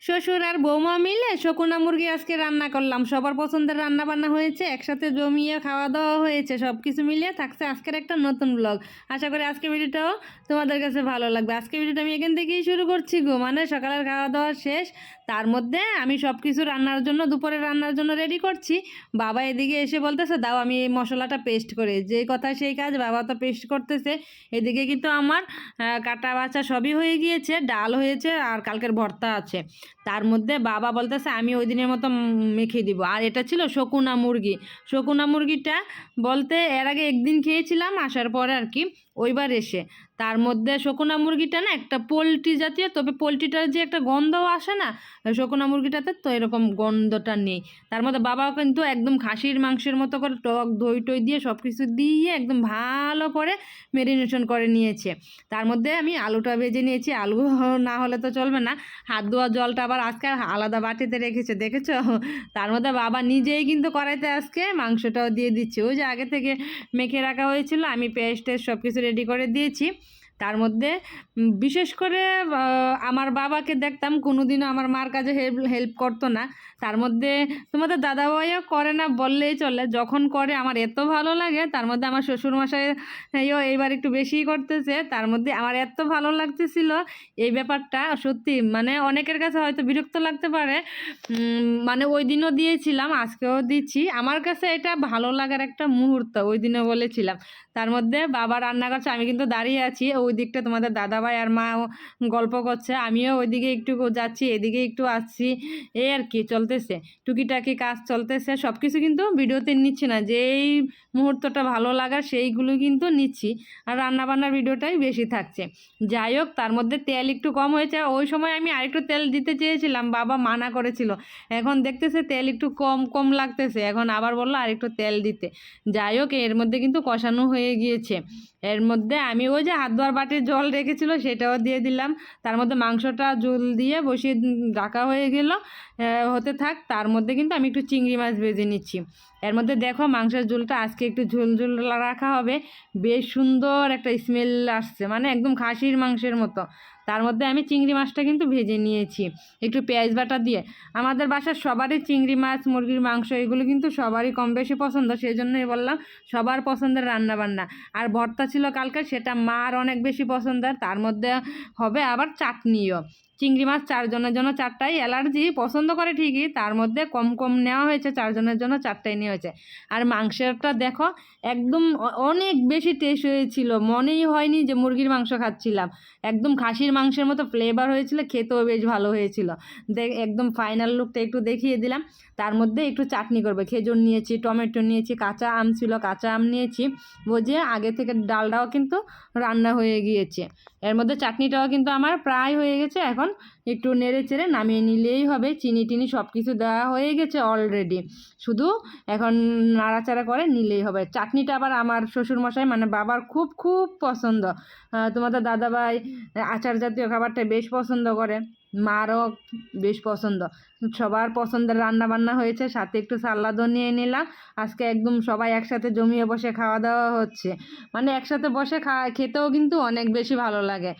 শ্বশুর আর বৌমা মিলে শকুনা মুরগি আজকে রান্না করলাম। সবার পছন্দের রান্না বান্না হয়েছে, একসাথে জমিয়ে খাওয়া দাওয়া হয়েছে, সব কিছু মিলিয়ে থাকছে আজকের একটা নতুন ব্লগ। আশা করি আজকে ভিডিওটাও তোমাদের কাছে ভালো লাগবে। আজকে ভিডিওটা আমি এখান থেকেই শুরু করছি গো, মানে সকালের খাওয়া দাওয়া শেষ, তার মধ্যে আমি সব কিছু রান্নার জন্য, দুপুরে রান্নার জন্য রেডি করছি। বাবা এদিকে এসে বলতেছে দাও আমি এই মশলাটা পেস্ট করে, যেই কথা সেই কাজ, বাবা তো পেস্ট করতেছে। এদিকে কিন্তু আমার কাটা বাছা সবই হয়ে গিয়েছে, ডাল হয়েছে আর কালকের ভর্তা আছে। তার মধ্যে বাবা বলতেছে আমি ওই দিনের মতো মেখে দিব। আর এটা ছিল শকুনা মুরগি। শকুনা মুরগিটা বলতে এর আগে একদিন খেয়েছিলাম আসার পরে আর কি, ওইবার এসে। তার মধ্যে শকুনা মুরগিটা না একটা পোলট্রি জাতীয়, তবে পোলট্রিটার যে একটা গন্ধ আসে না, শকুনা মুরগিটাতে তো এরকম গন্ধটা নেই। তার মধ্যে বাবাও কিন্তু একদম খাসির মাংসের মতো করে টক দই টই দিয়ে সব কিছু দিয়ে একদম ভালো করে মেরিনেশন করে নিয়েছে। তার মধ্যে আমি আলুটা ভেজে নিয়েছি, আলু না হলে তো চলবে না। হাত ধোয়া জলটা আবার আজকে আলাদা বাটিতে রেখেছে, দেখেছো? তার মধ্যে বাবা নিজেই কিন্তু কড়াইতে আজকে মাংসটাও দিয়ে দিচ্ছে, ওই যে আগে থেকে মেখে রাখা হয়েছিল, আমি পেস্ট টেস্ট সব কিছু রেডি করে দিয়েছি। তার মধ্যে বিশেষ করে আমার বাবাকে দেখতাম কোনোদিনও আমার মার কাজে হেল্প করতো না। তার মধ্যে তোমাদের দাদাভাইও করে না বললেই চলে, যখন করে আমার এত ভালো লাগে। তার মধ্যে আমার শ্বশুরমশাইও এইবার একটু বেশিই করতেছে, তার মধ্যে আমার এত ভালো লাগতেছিল এই ব্যাপারটা। সত্যি মানে অনেকের কাছে হয়তো বিরক্ত লাগতে পারে, মানে ওই দিনও দিয়েছিলাম, আজকেও দিচ্ছি। আমার কাছে এটা ভালো লাগার একটা মুহূর্ত, ওই দিনও বলেছিলাম। তার মধ্যে বাবা রান্না করছে, আমি কিন্তু দাঁড়িয়ে আছি ওই দিকটা, তোমাদের দাদাভাই আর মা গল্প করছে, আমিও ওইদিকে একটু যাচ্ছি, এদিকে একটু আসছি, এই আর কি চলতেছে, টুকিটাকি কাজ চলতেছে। সব কিছু কিন্তু ভিডিওতে নিচ্ছি না, যেই মুহূর্তটা ভালো লাগার সেইগুলো কিন্তু নিচ্ছি, আর রান্নাবান্নার ভিডিওটাই বেশি থাকছে। যাই হোক, তার মধ্যে তেল একটু কম হয়েছে, ওই সময় আমি আরেকটু তেল দিতে চেয়েছিলাম, বাবা মানা করেছিল। এখন দেখতেছে তেল একটু কম কম লাগতেছে, এখন আবার বললো আরেকটু তেল দিতে। যাই হোক, এর মধ্যে কিন্তু কষানো হয়ে গিয়েছে। এর মধ্যে আমি ওই যে হাত ধোয়ার বাটির জল রেখেছিল সেটাও দিয়ে দিলাম। তার মধ্যে মাংসটা ঝোল দিয়ে বসিয়ে রাখা হয়ে গেল, হতে থাক। তার মধ্যে কিন্তু আমি একটু চিংড়ি মাছ ভেজে নিচ্ছি। এর মধ্যে দেখো মাংসের ঝোলটা আজকে একটু ঝোল ঝোল রাখা হবে, বেশ সুন্দর একটা স্মেল আসছে, মানে একদম খাসির মাংসের মতো। তার মধ্যে আমি চিংড়ি মাছটা কিন্তু ভেজে নিয়েছি একটু পেঁয়াজ বাটা দিয়ে। আমাদের বাসার সবারই চিংড়ি মাছ, মুরগির মাংস এগুলো কিন্তু সবারই কম বেশি পছন্দ, সেই জন্যই বললাম সবার পছন্দের রান্না বান্না। আর ভর্তা ছিল কালকে, সেটা মার অনেক বেশি পছন্দের। তার মধ্যে হবে আবার চাটনিও। চিংড়ি মাছ চারজনের জন্য চারটাই, অ্যালার্জি পছন্দ করে ঠিকই, তার মধ্যে কম কম নেওয়া হয়েছে, চারজনের জন্য চারটাই নেওয়া হয়েছে। আর মাংসটা দেখো একদম অনেক বেশি টেস্ট হয়েছিল, মনেই হয়নি যে মুরগির মাংস খাচ্ছিলাম, একদম খাসির মাংসের মতো ফ্লেভার হয়েছিল, খেতেও বেশ ভালো হয়েছিল। একদম ফাইনাল লুকটা একটু দেখিয়ে দিলাম। তার মধ্যে একটু চাটনি করবে, খেজুর নিয়েছি, টমেটো নিয়েছি, কাঁচা আম ছিল কাঁচা আম নিয়েছি, বুঝে আগে থেকে ডালটাও কিন্তু রান্না হয়ে গিয়েছে। এর মধ্যে চাটনিটাও কিন্তু আমার প্রায় হয়ে গেছে, এখন একটু নেড়ে চেড়ে নামিয়ে নিলেই হবে। চিনি টিনি সব কিছু দেওয়া হয়ে গেছে অলরেডি, শুধু এখন নাড়াচাড়া করে নিলেই হবে। চাটনিটা আবার আমার শ্বশুরমশাই মানে বাবার খুব খুব পছন্দ। তোমাদের দাদাভাই আচার জাতীয় খাবারটা বেশ পছন্দ করে, মারও বেশ পছন্দ। সবার পছন্দের রান্না বান্না হয়েছে, সাথে একটু সালাদও নিয়ে নিলাম। আজকে একদম সবাই একসাথে জমিয়ে বসে খাওয়া দাওয়া হচ্ছে, মানে একসাথে বসে খেতেও কিন্তু অনেক বেশি ভালো লাগে।